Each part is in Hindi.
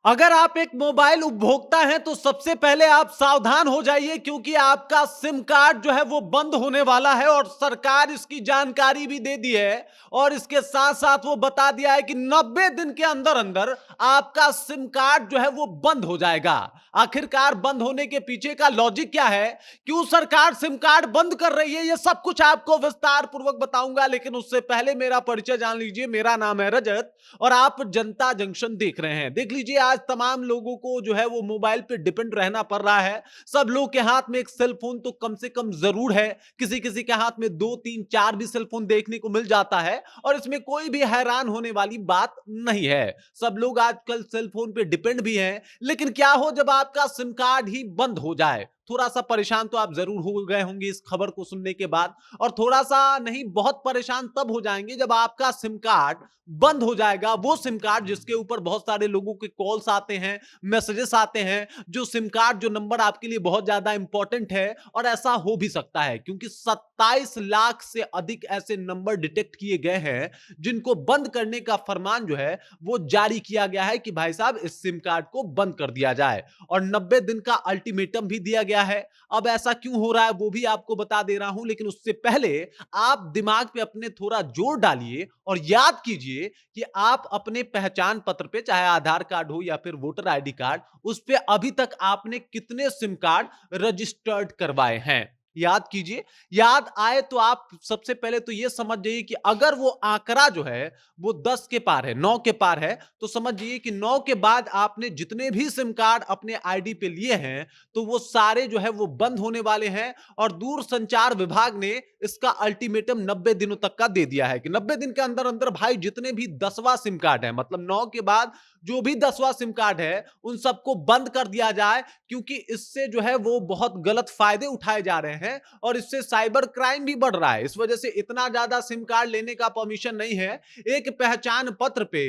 अगर आप एक मोबाइल उपभोक्ता हैं तो सबसे पहले आप सावधान हो जाइए क्योंकि आपका सिम कार्ड जो है वो बंद होने वाला है और सरकार इसकी जानकारी भी दे दी है और इसके साथ साथ वो बता दिया है कि 90 दिन के अंदर अंदर आपका सिम कार्ड जो है वो बंद हो जाएगा। आखिरकार बंद होने के पीछे का लॉजिक क्या है, क्यों सरकार सिम कार्ड बंद कर रही है, ये सब कुछ आपको विस्तार पूर्वक बताऊंगा। लेकिन उससे पहले मेरा परिचय जान लीजिए। मेरा नाम है रजत और आप जनता जंक्शन देख रहे हैं। देख लीजिए, आज तमाम लोगों को जो है वो मोबाइल पे डिपेंड रहना पड़ रहा है। सब लोग के हाथ में एक सेल फोन तो कम से कम जरूर है। किसी किसी के हाथ में 2 3 4 भी सेल फोन देखने को मिल जाता है और इसमें कोई भी हैरान होने वाली बात नहीं है। सब लोग आजकल सेल फोन पे डिपेंड भी हैं। लेकिन क्या हो जब आपका सिम कार्ड ही बंद हो जाए? थोड़ा सा परेशान तो आप जरूर हो गए होंगे इस खबर को सुनने के बाद। और थोड़ा सा नहीं, बहुत परेशान तब हो जाएंगे जब आपका सिम कार्ड बंद हो जाएगा। वो सिम कार्ड जिसके ऊपर बहुत सारे लोगों के कॉल्स आते हैं, मैसेजेस आते हैं, जो सिम कार्ड जो नंबर आपके लिए बहुत ज्यादा इंपॉर्टेंट है। और ऐसा हो भी सकता है क्योंकि 27 लाख से अधिक ऐसे नंबर डिटेक्ट किए गए हैं जिनको बंद करने का फरमान जो है वो जारी किया गया है कि भाई साहब इस सिम कार्ड को बंद कर दिया जाए। और 90 दिन का अल्टीमेटम भी दिया गया है। अब ऐसा क्यों हो रहा है वो भी आपको बता दे रहा हूं, लेकिन उससे पहले आप दिमाग पे अपने थोड़ा जोर डालिए और याद कीजिए कि आप अपने पहचान पत्र पे, चाहे आधार कार्ड हो या फिर वोटर आईडी कार्ड, उस पे अभी तक आपने कितने सिम कार्ड रजिस्टर्ड करवाए हैं। याद कीजिए। याद आए तो आप सबसे पहले तो यह समझ जाइए कि अगर वो आंकड़ा जो है वो 10 के पार है, 9 के पार है, तो समझ जाइए कि 9 के बाद आपने जितने भी सिम कार्ड अपने आईडी पे लिए हैं तो वो सारे जो है वो बंद होने वाले हैं। और दूर संचार विभाग ने इसका अल्टीमेटम 90 दिनों तक का दे दिया है कि 90 दिन के अंदर अंदर भाई जितने भी 10वां सिम कार्ड है, मतलब 9 के बाद जो भी 10वां सिम कार्ड है उन सबको बंद कर दिया जाए। क्योंकि इससे जो है वो बहुत गलत फायदे उठाए जा रहे हैं और इससे साइबर क्राइम भी बढ़ रहा है। इस वजह से इतना ज्यादा सिम कार्ड लेने का परमिशन नहीं है। एक पहचान पत्र पे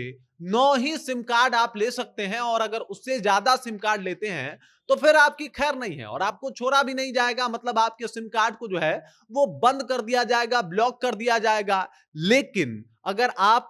9 ही सिम कार्ड आप ले सकते हैं और अगर उससे ज्यादा सिम कार्ड लेते हैं तो फिर आपकी खैर नहीं है और आपको छोड़ा भी नहीं जाएगा। मतलब आपके सिम कार्ड को जो है वो बंद कर दिया जाएगा, ब्लॉक कर दिया जाएगा। लेकिन अगर आप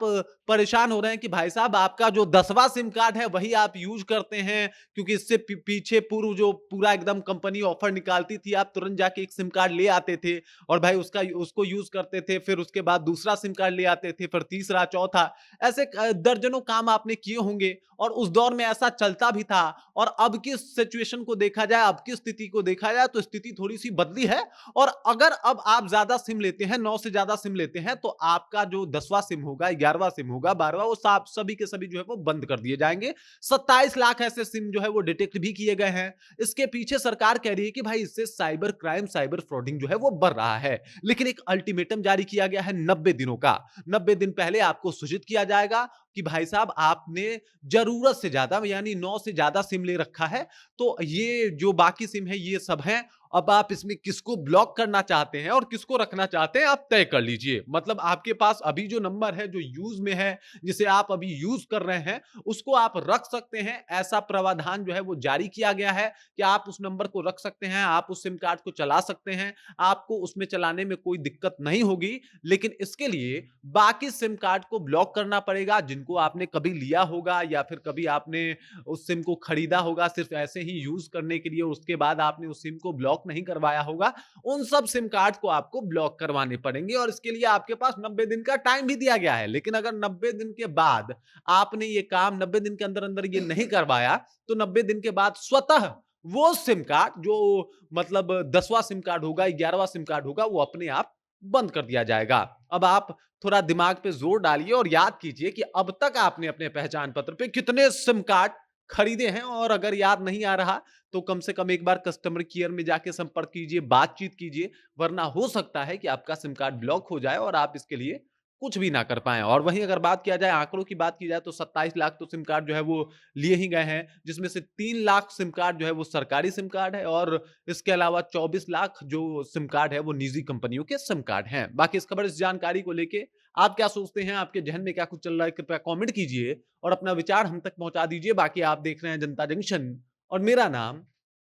परेशान हो रहे हैं कि भाई साहब आपका जो 10वां सिम कार्ड है वही आप यूज करते हैं, क्योंकि इससे पीछे पूर्व जो पूरा एकदम कंपनी ऑफर निकालती थी, आप तुरंत जाके एक सिम कार्ड ले आते थे और भाई उसको यूज करते थे, फिर उसके बाद दूसरा सिम कार्ड ले आते थे, फिर तीसरा, चौथा, ऐसे दर्जनों काम आपने किए होंगे और उस दौर में ऐसा चलता भी था। और अब की सिचुएशन को देखा जाए, अब की स्थिति को देखा जाए तो स्थिति थोड़ी सी बदली है। और अगर अब आप ज्यादा सिम लेते हैं, 9 से ज्यादा सिम लेते हैं, तो आपका जो 10वां सिम होगा, 11वां सिम होगा, 12वां, वो सभी के सभी जो है वो बंद कर दिए जाएंगे। 27 लाख ऐसे सिम जो है वो डिटेक्ट भी किए गए हैं। इसके पीछे सरकार कह रही है कि भाई इससे साइबर क्राइम, साइबर फ्रॉडिंग जो है वो बढ़ रहा है। लेकिन एक अल्टीमेटम जारी किया गया है 90 दिनों का। 90 दिन पहले आपको सूचित किया जाएगा कि भाई साहब आपने जरूरत से ज्यादा यानी 9 से ज्यादा सिम ले रखा है, तो ये जो बाकी सिम है ये सब हैं। अब आप इसमें किसको ब्लॉक करना चाहते हैं और किसको रखना चाहते हैं आप तय कर लीजिए। मतलब आपके पास अभी जो नंबर है, जो यूज में है, जिसे आप अभी यूज कर रहे हैं, उसको आप रख सकते हैं। ऐसा प्रावधान जो है वो जारी किया गया है कि आप उस नंबर को रख सकते हैं, आप उस सिम कार्ड को चला सकते हैं, आपको उसमें चलाने में कोई दिक्कत नहीं होगी। लेकिन इसके लिए बाकी सिम कार्ड को ब्लॉक करना पड़ेगा जिनको आपने कभी लिया होगा या फिर कभी आपने उस सिम को खरीदा होगा सिर्फ ऐसे ही यूज करने के लिए, उसके बाद आपने उस सिम को ब्लॉक नहीं करवाया होगा। उन सब सिम कार्ड को आपको ब्लॉक करवाने पड़ेंगे और इसके लिए आपके पास 90 दिन का टाइम भी दिया गया है। लेकिन अगर 90 दिन के बाद आपने ये काम 90 दिन के अंदर अंदर ये नहीं करवाया तो 90 दिन के बाद स्वतः वो सिम कार्ड जो मतलब 10वां सिम कार्ड होगा, 11वां सिम कार्ड होगा, वो अपने आप बंद कर दिया जाएगा। अब आप थोड़ा दिमाग पे जोर डालिए और याद कीजिए कि अब तक आपने अपने पहचान पत्र पे कितने सिम कार्ड खरीदे हैं। और अगर याद नहीं आ रहा तो कम से कम एक बार कस्टमर केयर में जाके संपर्क कीजिए, बातचीत कीजिए, वरना हो सकता है कि आपका सिम कार्ड ब्लॉक हो जाए और आप इसके लिए कुछ भी ना कर पाएं। और वहीं अगर बात किया जाए, आंकड़ों की बात की जाए, तो 27 लाख तो सिम कार्ड जो है वो लिए ही गए हैं, जिसमें से 3 लाख सिम कार्ड जो है वो सरकारी सिम कार्ड है और इसके अलावा 24 लाख जो सिम कार्ड है वो निजी कंपनियों के सिम कार्ड हैं। बाकी इस खबर, इस जानकारी को लेके आप क्या सोचते हैं, आपके जहन में क्या कुछ चल रहा है, कृपया कमेंट कीजिए और अपना विचार हम तक पहुंचा दीजिए। बाकी आप देख रहे हैं जनता जंक्शन और मेरा नाम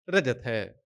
रजत है।